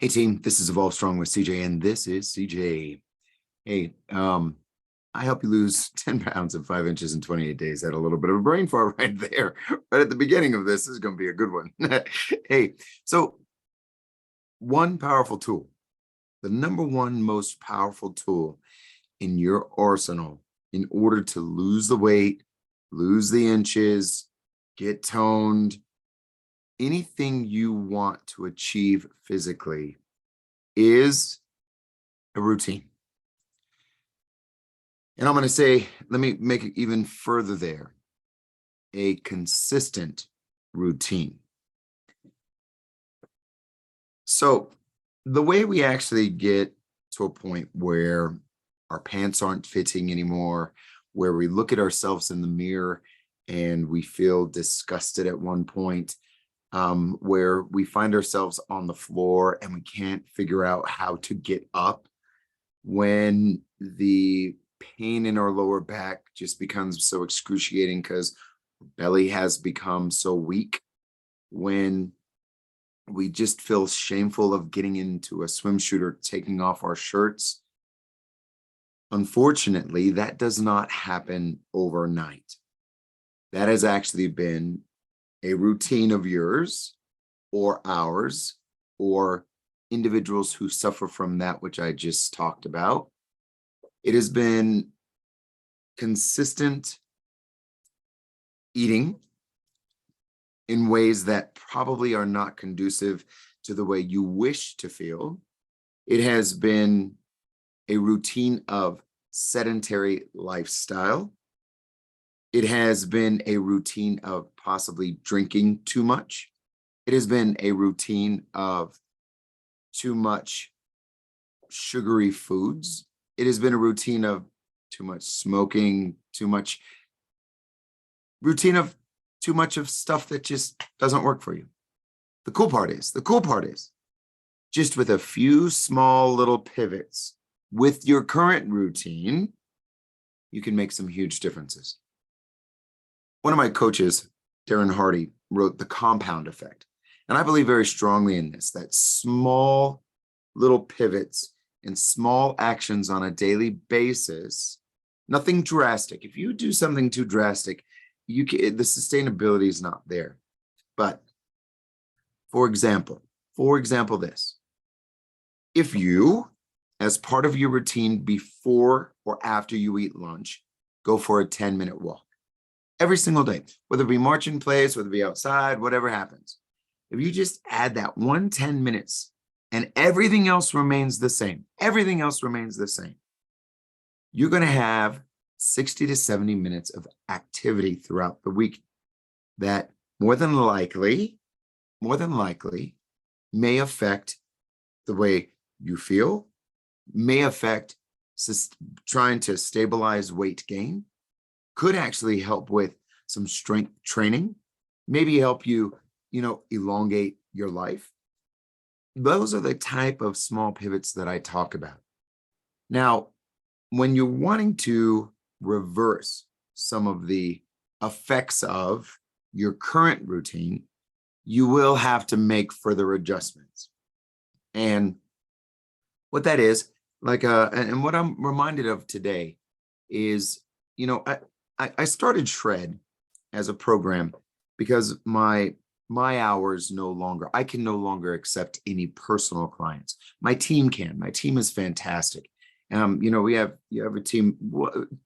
Hey team, this is Evolve Strong with CJ, and this is CJ. Hey, I help you lose 10 pounds in 5 inches in 28 days. Had a little bit of a brain fart right there, right at the beginning of this. This is going to be a good one. Hey, so one powerful tool, the number one most powerful tool in your arsenal in order to lose the weight, lose the inches, get toned, anything you want to achieve physically is a routine. And I'm going to say, let me make it even further there, a consistent routine. So the way we actually get to a point where our pants aren't fitting anymore, where we look at ourselves in the mirror and we feel disgusted at one point, where we find ourselves on the floor and we can't figure out how to get up, when the pain in our lower back just becomes so excruciating because belly has become so weak, when we just feel shameful of getting into a swimsuit or taking off our shirts. Unfortunately, that does not happen overnight. That has actually been a routine of yours or ours or individuals who suffer from that which I just talked about. It has been consistent eating in ways that probably are not conducive to the way you wish to feel. It has been a routine of sedentary lifestyle. It has been a routine of possibly drinking too much. It has been a routine of too much sugary foods. It has been a routine of too much smoking, too much of stuff that just doesn't work for you. The cool part is just with a few small little pivots with your current routine, you can make some huge differences. One of my coaches, Darren Hardy, wrote The Compound Effect. And I believe very strongly in this, that small little pivots and small actions on a daily basis, nothing drastic. If you do something too drastic, the sustainability is not there. But for example, this, if you, as part of your routine before or after you eat lunch, go for a 10-minute walk every single day, whether it be march in place, whether it be outside, whatever happens. If you just add that 10 minutes and everything else remains the same, you're going to have 60 to 70 minutes of activity throughout the week that more than likely may affect the way you feel, may affect trying to stabilize weight gain, could actually help with some strength training, maybe help you, elongate your life. Those are the type of small pivots that I talk about. Now, when you're wanting to reverse some of the effects of your current routine, you will have to make further adjustments. And what that is, and what I'm reminded of today is, I started Shred as a program because my hours I can no longer accept any personal clients. My team can. My team is fantastic. You have a team,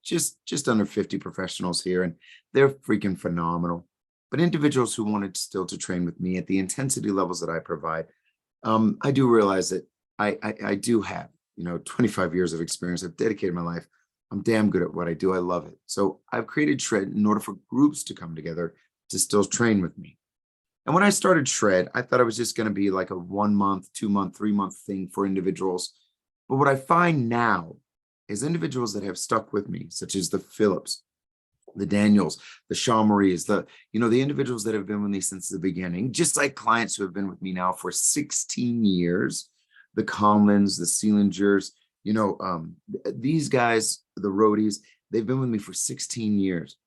just under 50 professionals here, and they're freaking phenomenal. But individuals who wanted still to train with me at the intensity levels that I provide, I do realize that I do have, 25 years of experience. I've dedicated my life. I'm damn good at what I do. I love it. So I've created Shred in order for groups to come together to still train with me. And when I started Shred, I thought it was just going to be like a 1 month, 2 month, 3 month thing for individuals. But what I find now is individuals that have stuck with me, such as the Phillips, the Daniels, the Sean Maries, the individuals that have been with me since the beginning, just like clients who have been with me now for 16 years, the Conlins, the Seelingers, these guys, the roadies, they've been with me for 16 years.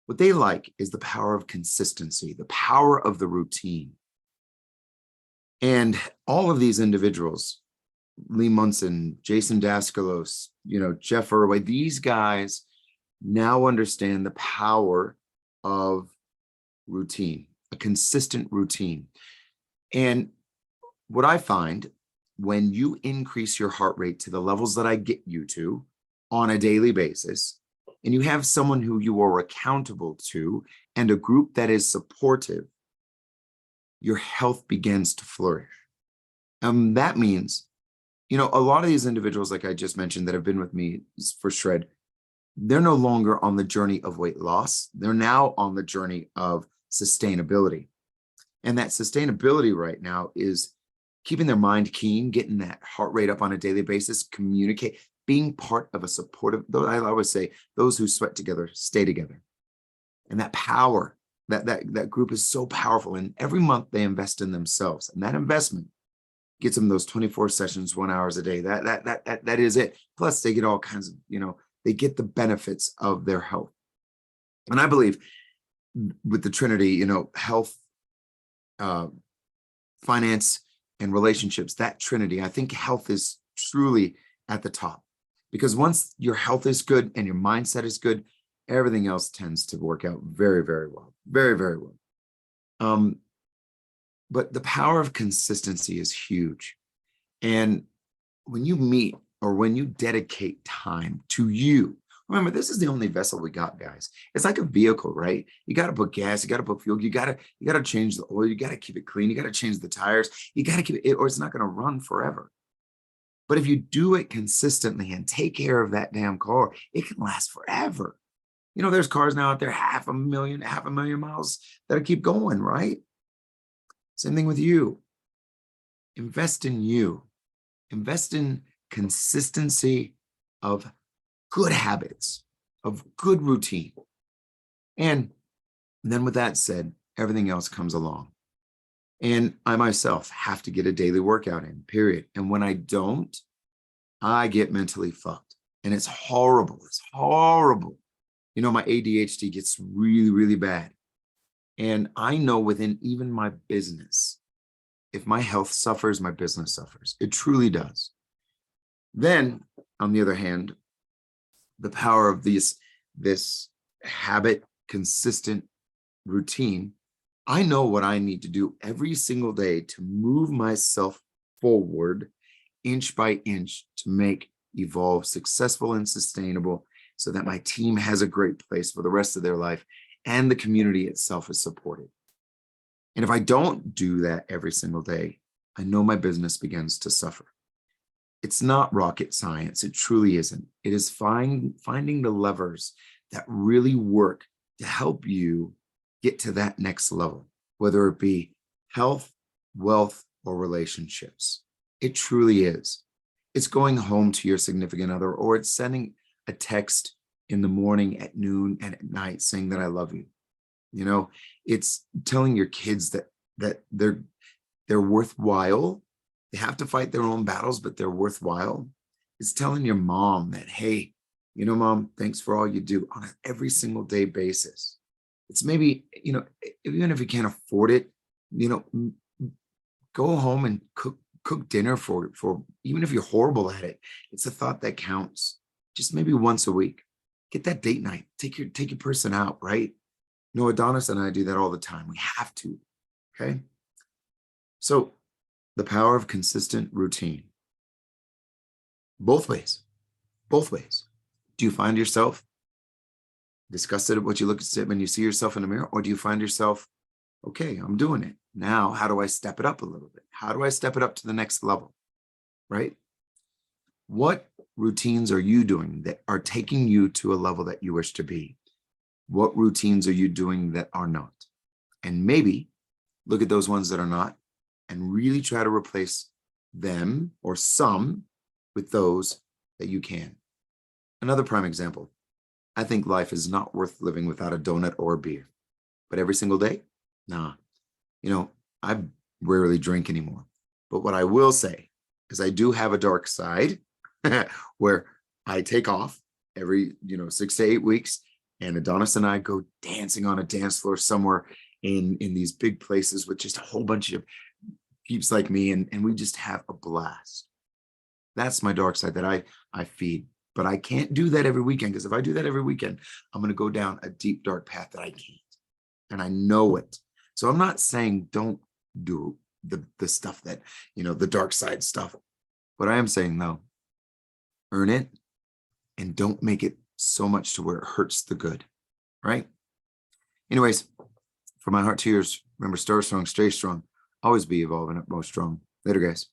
What they like is the power of consistency, the power of the routine. And all of these individuals, Lee Munson, Jason Daskalos, Jeff Irway, these guys now understand the power of routine, a consistent routine. And what I find, when you increase your heart rate to the levels that I get you to on a daily basis, and you have someone who you are accountable to and a group that is supportive, your health begins to flourish. That means, a lot of these individuals, like I just mentioned, that have been with me for Shred, they're no longer on the journey of weight loss. They're now on the journey of sustainability. And that sustainability right now is keeping their mind keen, getting that heart rate up on a daily basis, communicate, being part of a supportive, I always say, those who sweat together, stay together. And that power, that group is so powerful. And every month they invest in themselves. And that investment gets them those 24 sessions, 1 hour a day. That is it. Plus they get all kinds of, they get the benefits of their health. And I believe with the Trinity, health, finance, and relationships, that Trinity, I think health is truly at the top, because once your health is good and your mindset is good, everything else tends to work out very, very well, very, very well. But the power of consistency is huge. And when you meet or when you dedicate time to you, remember, this is the only vessel we got, guys. It's like a vehicle, right? You got to put gas, you got to put fuel, you got to change the oil, you got to keep it clean, you got to change the tires, you got to keep it, or it's not going to run forever. But if you do it consistently and take care of that damn car, it can last forever. There's cars now out there, half a million miles that keep going, right? Same thing with you. Invest in you. Invest in consistency of good habits, of good routine. And then with that said, everything else comes along. And I myself have to get a daily workout in, period. And when I don't, I get mentally fucked. And it's horrible. It's horrible. My ADHD gets really, really bad. And I know within even my business, if my health suffers, my business suffers. It truly does. Then, on the other hand, the power of this habit, consistent routine, I know what I need to do every single day to move myself forward inch by inch to evolve successful and sustainable, so that my team has a great place for the rest of their life and the community itself is supported. And if I don't do that every single day, I know my business begins to suffer. It's not rocket science. It truly isn't. It is finding the levers that really work to help you get to that next level, whether it be health, wealth, or relationships. It truly is. It's going home to your significant other, or it's sending a text in the morning, at noon, and at night saying that I love you. It's telling your kids that they're worthwhile. They have to fight their own battles, but they're worthwhile. It's telling your mom that, hey, Mom, thanks for all you do on an every single day basis. It's maybe, even if you can't afford it, go home and cook dinner for even if you're horrible at it. It's a thought that counts. Just maybe once a week. Get that date night. Take your person out, right? Adonis and I do that all the time. We have to. Okay. So the power of consistent routine. Both ways. Do you find yourself disgusted at what you look at when you see yourself in the mirror? Or do you find yourself, okay, I'm doing it. Now, how do I step it up a little bit? How do I step it up to the next level? Right? What routines are you doing that are taking you to a level that you wish to be? What routines are you doing that are not? And maybe look at those ones that are not and really try to replace them or some with those that you can. Another prime example, I think life is not worth living without a donut or a beer. But every single day? Nah. I rarely drink anymore. But what I will say is I do have a dark side where I take off every, 6 to 8 weeks, and Adonis and I go dancing on a dance floor somewhere in these big places with just a whole bunch of peeps like me, and we just have a blast. That's my dark side that I feed. But I can't do that every weekend, because if I do that every weekend, I'm going to go down a deep, dark path that I can't. And I know it. So I'm not saying don't do the stuff that, the dark side stuff. But I am saying, no, earn it and don't make it so much to where it hurts the good. Right? Anyways, from my heart to yours, remember, start strong, stay strong, always be evolving, utmost strong. Later, guys.